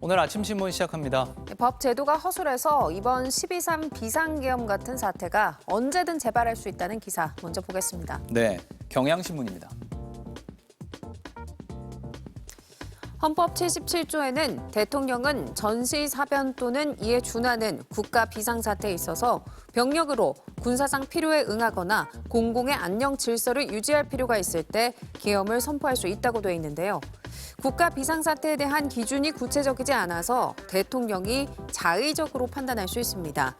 오늘 아침 신문 시작합니다. 법 제도가 허술해서 이번 12.3 비상계엄 같은 사태가 언제든 재발할 수 있다는 기사 먼저 보겠습니다. 네, 경향신문입니다. 헌법 77조에는 대통령은 전시사변 또는 이에 준하는 국가 비상사태에 있어서 병력으로 군사상 필요에 응하거나 공공의 안녕 질서를 유지할 필요가 있을 때 계엄을 선포할 수 있다고 돼 있는데요. 국가 비상사태에 대한 기준이 구체적이지 않아서 대통령이 자의적으로 판단할 수 있습니다.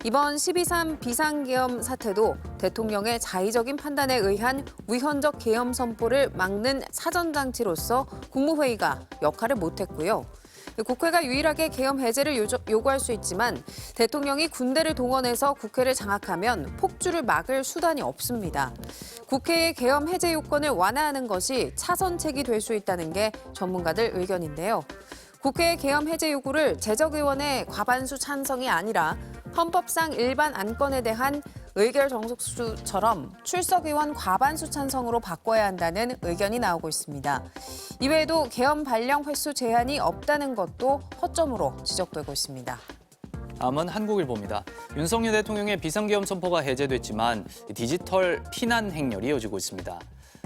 이번 12.3 비상계엄 사태도 대통령의 자의적인 판단에 의한 위헌적 계엄 선포를 막는 사전장치로서 국무회의가 역할을 못했고요. 국회가 유일하게 계엄 해제를 요구할 수 있지만 대통령이 군대를 동원해서 국회를 장악하면 폭주를 막을 수단이 없습니다. 국회의 계엄 해제 요건을 완화하는 것이 차선책이 될 수 있다는 게 전문가들 의견인데요. 국회의 계엄 해제 요구를 재적의원의 과반수 찬성이 아니라 헌법상 일반 안건에 대한 의결 정석수처럼 출석의원 과반수 찬성으로 바꿔야 한다는 의견이 나오고 있습니다. 이외에도 계엄 발령 횟수 제한이 없다는 것도 허점으로 지적되고 있습니다. 다음은 한국일보입니다. 윤석열 대통령의 비상계엄 선포가 해제됐지만 디지털 피난 행렬이 이어지고 있습니다.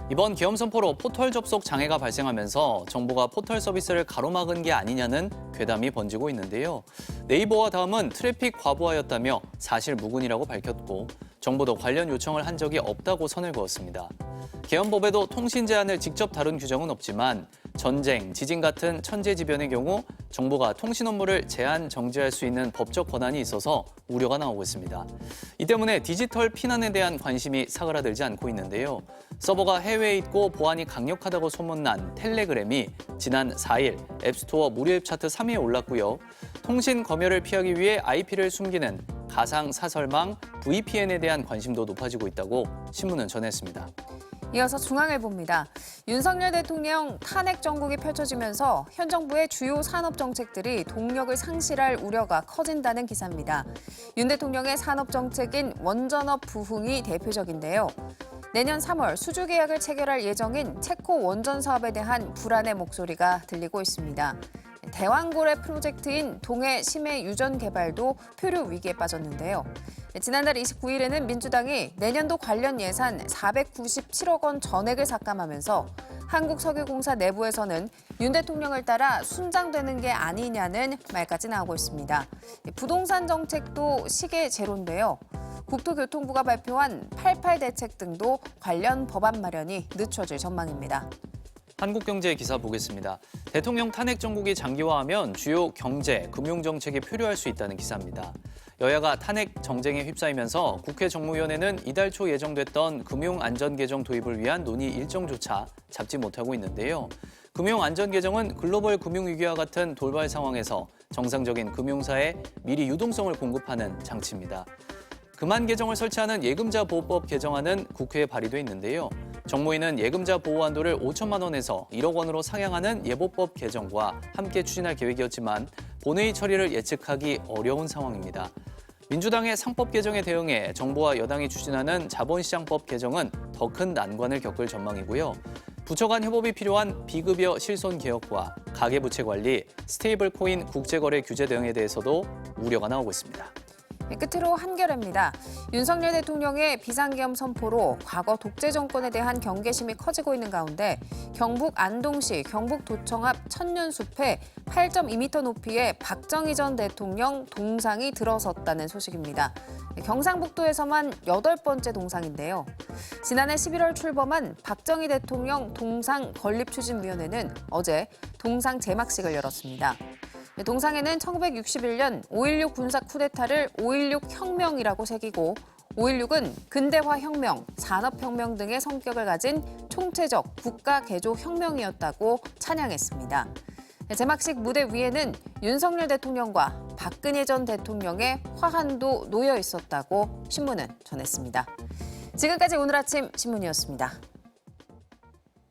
이번 계엄 선포로 포털 접속 장애가 발생하면서 정부가 포털 서비스를 가로막은 게 아니냐는 괴담이 번지고 있는데요. 네이버와 다음은 트래픽 과부하였다며 사실 무근이라고 밝혔고 정부도 관련 요청을 한 적이 없다고 선을 그었습니다. 계엄법에도 통신 제한을 직접 다룬 규정은 없지만 전쟁, 지진 같은 천재지변의 경우 정부가 통신 업무를 제한 정지할 수 있는 법적 권한이 있어서 우려가 나오고 있습니다. 이 때문에 디지털 피난에 대한 관심이 사그라들지 않고 있는데요. 서버가 해외에 있고 보안이 강력하다고 소문난 텔레그램이 지난 4일 앱스토어 무료 앱 차트 3위에 올랐고요. 통신 검열을 피하기 위해 IP를 숨기는 가상 사설망 VPN에 대한 관심도 높아지고 있다고 신문은 전했습니다. 이어서 중앙일보입니다. 윤석열 대통령 탄핵 정국이 펼쳐지면서 현 정부의 주요 산업 정책들이 동력을 상실할 우려가 커진다는 기사입니다. 윤 대통령의 산업 정책인 원전업 부흥이 대표적인데요. 내년 3월 수주 계약을 체결할 예정인 체코 원전 사업에 대한 불안의 목소리가 들리고 있습니다. 대왕고래 프로젝트인 동해 심해 유전 개발도 표류 위기에 빠졌는데요. 지난달 29일에는 민주당이 내년도 관련 예산 497억 원 전액을 삭감하면서 한국석유공사 내부에서는 윤 대통령을 따라 순장되는 게 아니냐는 말까지 나오고 있습니다. 부동산 정책도 시계 제로인데요. 국토교통부가 발표한 88 대책 등도 관련 법안 마련이 늦춰질 전망입니다. 한국경제 기사 보겠습니다. 대통령 탄핵 정국이 장기화하면 주요 경제, 금융 정책이 표류할 수 있다는 기사입니다. 여야가 탄핵 정쟁에 휩싸이면서 국회 정무위원회는 이달 초 예정됐던 금융안전개정 도입을 위한 논의 일정조차 잡지 못하고 있는데요. 금융안전개정은 글로벌 금융위기와 같은 돌발 상황에서 정상적인 금융사에 미리 유동성을 공급하는 장치입니다. 금안 개정을 설치하는 예금자 보호법 개정안은 국회에 발의돼 있는데요. 정무위는 예금자 보호 한도를 5천만 원에서 1억 원으로 상향하는 예보법 개정과 함께 추진할 계획이었지만 본회의 처리를 예측하기 어려운 상황입니다. 민주당의 상법 개정에 대응해 정부와 여당이 추진하는 자본시장법 개정은 더 큰 난관을 겪을 전망이고요. 부처 간 협업이 필요한 비급여 실손 개혁과 가계부채 관리, 스테이블 코인 국제거래 규제 등에 대해서도 우려가 나오고 있습니다. 끝으로 한겨레입니다. 윤석열 대통령의 비상계엄 선포로 과거 독재 정권에 대한 경계심이 커지고 있는 가운데 경북 안동시 경북도청 앞 천년숲에 8.2m 높이의 박정희 전 대통령 동상이 들어섰다는 소식입니다. 경상북도에서만 8번째 동상인데요. 지난해 11월 출범한 박정희 대통령 동상 건립추진위원회는 어제 동상 개막식을 열었습니다. 동상에는 1961년 5.16 군사 쿠데타를 5.16 혁명이라고 새기고 5.16은 근대화 혁명, 산업혁명 등의 성격을 가진 총체적 국가 개조 혁명이었다고 찬양했습니다. 개막식 무대 위에는 윤석열 대통령과 박근혜 전 대통령의 화환도 놓여 있었다고 신문은 전했습니다. 지금까지 오늘 아침 신문이었습니다.